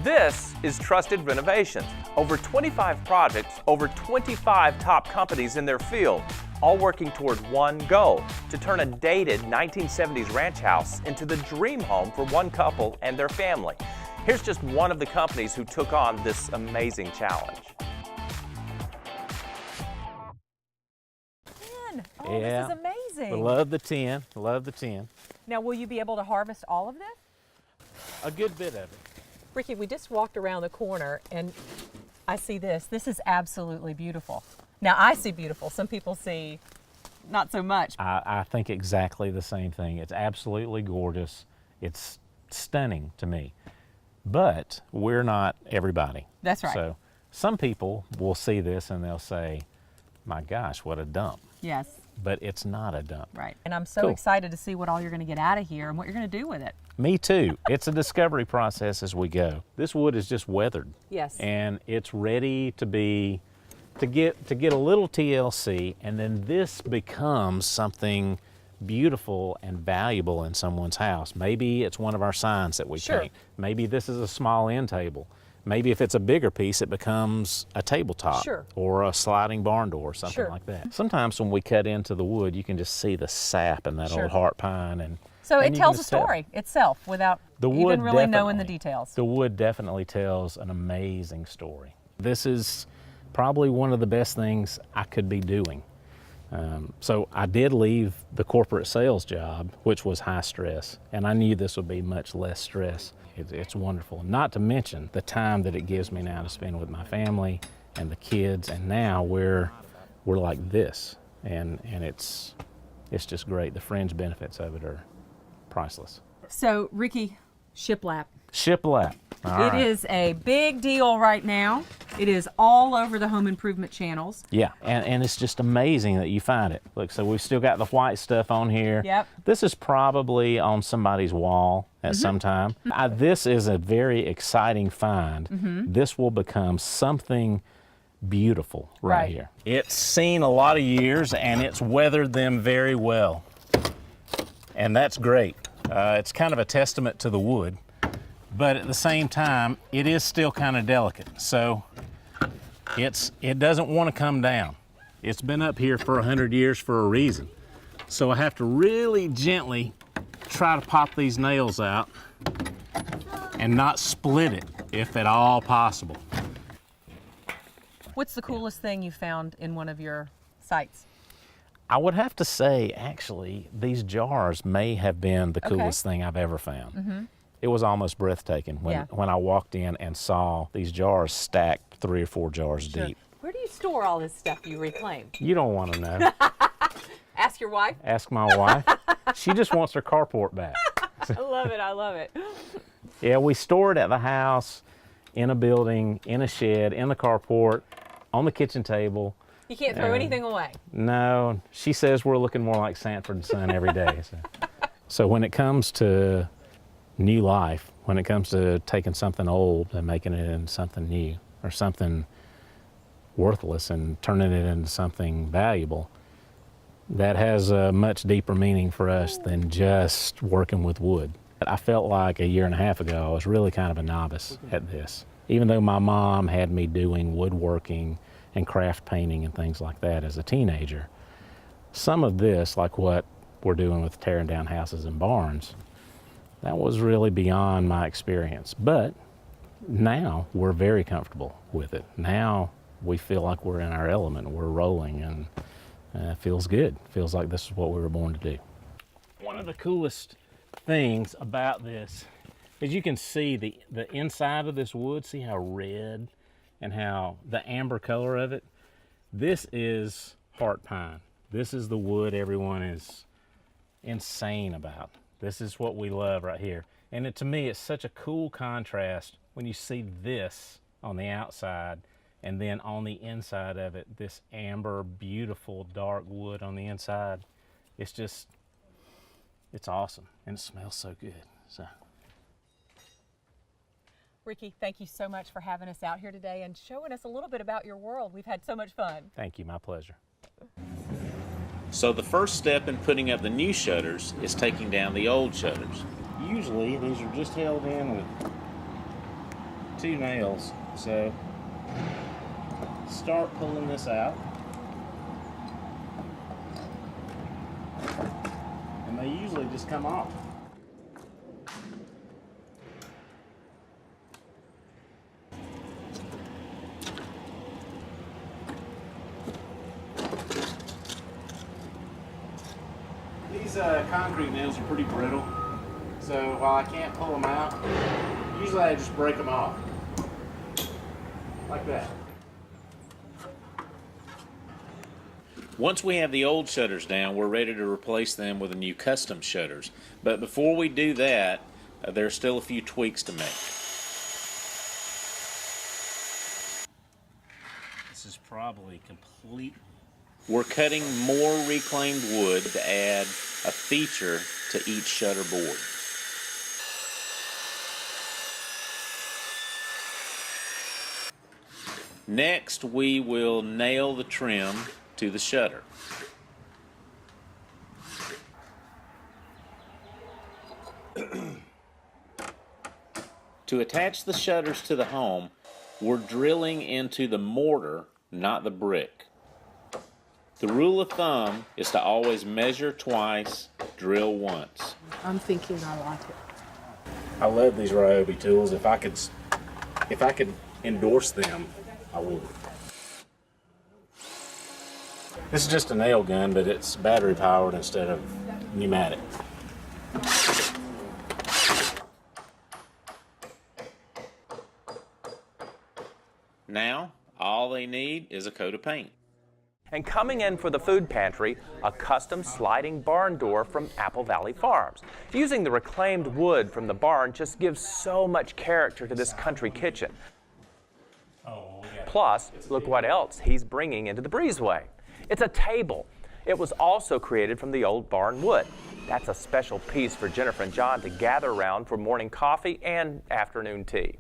This is Trusted Renovations. Over 25 projects, over 25 top companies in their field, all working toward one goal, to turn a dated 1970s ranch house into the dream home for one couple and their family. Here's just one of the companies who took on this amazing challenge. Oh, yeah. this is amazing. We love the 10, love the 10. Now, will you be able to harvest all of this? A good bit of it. Ricky, we just walked around the corner and I see this. This is absolutely beautiful. Now, I see beautiful. Some people see not so much. I think exactly the same thing. It's absolutely gorgeous. It's stunning to me. But we're not everybody. That's right. So some people will see this and they'll say, my gosh, what a dump. Yes. But it's not a dump. Right. And I'm so Cool. excited to see what all you're going to get out of here and what you're going to do with it. Me too. It's a discovery process as we go. This wood is just weathered. Yes. And it's ready to be, to get a little TLC, and then this becomes something beautiful and valuable in someone's house. Maybe it's one of our signs that we Sure. paint. Maybe this is a small end table. Maybe if it's a bigger piece, it becomes a tabletop. Sure. Or a sliding barn door or something Sure. like that. Sometimes when we cut into the wood, you can just see the sap in that Sure. old heart pine. And So and it you tells can a just tell. story itself without The wood even really knowing the definitely- details. The wood definitely tells an amazing story. This is probably one of the best things I could be doing. So I did leave the corporate sales job, which was high stress, and I knew this would be much less stress. It's wonderful. Not to mention the time that it gives me now to spend with my family and the kids, and now we're like this, and it's just great. The fringe benefits of it are priceless. So, Ricky, shiplap. Shiplap. All It right. is a big deal right now. It is all over the home improvement channels. Yeah, and it's just amazing that you find it. Look, so we've still got the white stuff on here. Yep. This is probably on somebody's wall at some time. This is a very exciting find. This will become something beautiful right here. It's seen a lot of years and it's weathered them very well. And that's great. It's kind of a testament to the wood. But at the same time, it is still kind of delicate. So it doesn't want to come down. It's been up here for 100 years for a reason. So I have to really gently try to pop these nails out and not split it if at all possible. What's the coolest thing you found in one of your sites? I would have to say, actually, these jars may have been the coolest thing I've ever found. It was almost breathtaking when I walked in and saw these jars stacked 3 or 4 jars deep. Where do you store all this stuff you reclaim? You don't want to know. Ask your wife. Ask my wife. She just wants her carport back. I love it. I love it. Yeah, we store it at the house, in a building, in a shed, in the carport, on the kitchen table. You can't throw anything away. No, she says we're looking more like Sanford and Son every day. So when it comes to new life, when it comes to taking something old and making it into something new or something worthless and turning it into something valuable, that has a much deeper meaning for us than just working with wood. I felt like a year and a half ago I was really kind of a novice at this. Even though my mom had me doing woodworking and craft painting and things like that as a teenager, some of this, like what we're doing with tearing down houses and barns, that was really beyond my experience. But now we're very comfortable with it. Now we feel like we're in our element, we're rolling, and it feels good. Feels like this is what we were born to do. One of the coolest things about this is you can see the inside of this wood. See how red and how the amber color of it? This is heart pine. This is the wood everyone is insane about. This is what we love right here. And to me, it's such a cool contrast when you see this on the outside and then on the inside of it, this amber, beautiful, dark wood on the inside. It's just, it's awesome. And it smells so good. So. Ricky, thank you so much for having us out here today and showing us a little bit about your world. We've had so much fun. Thank you, my pleasure. So the first step in putting up the new shutters is taking down the old shutters. Usually these are just held in with 2 nails. So start pulling this out. And they usually just come off. These concrete nails are pretty brittle, so while I can't pull them out, usually I just break them off, like that. Once we have the old shutters down, we're ready to replace them with the new custom shutters. But before we do that, there's still a few tweaks to make. This is probably complete. We're cutting more reclaimed wood to add a feature to each shutter board. Next, we will nail the trim to the shutter. To attach the shutters to the home, we're drilling into the mortar, not the brick. The rule of thumb is to always measure twice, drill once. I'm thinking I like it. I love these Ryobi tools. If I could endorse them, I would. This is just a nail gun, but it's battery powered instead of pneumatic. Now, all they need is a coat of paint. And coming in for the food pantry, a custom sliding barn door from Apple Valley Farms. Using the reclaimed wood from the barn just gives so much character to this country kitchen. Plus, look what else he's bringing into the breezeway. It's a table. It was also created from the old barn wood. That's a special piece for Jennifer and John to gather around for morning coffee and afternoon tea.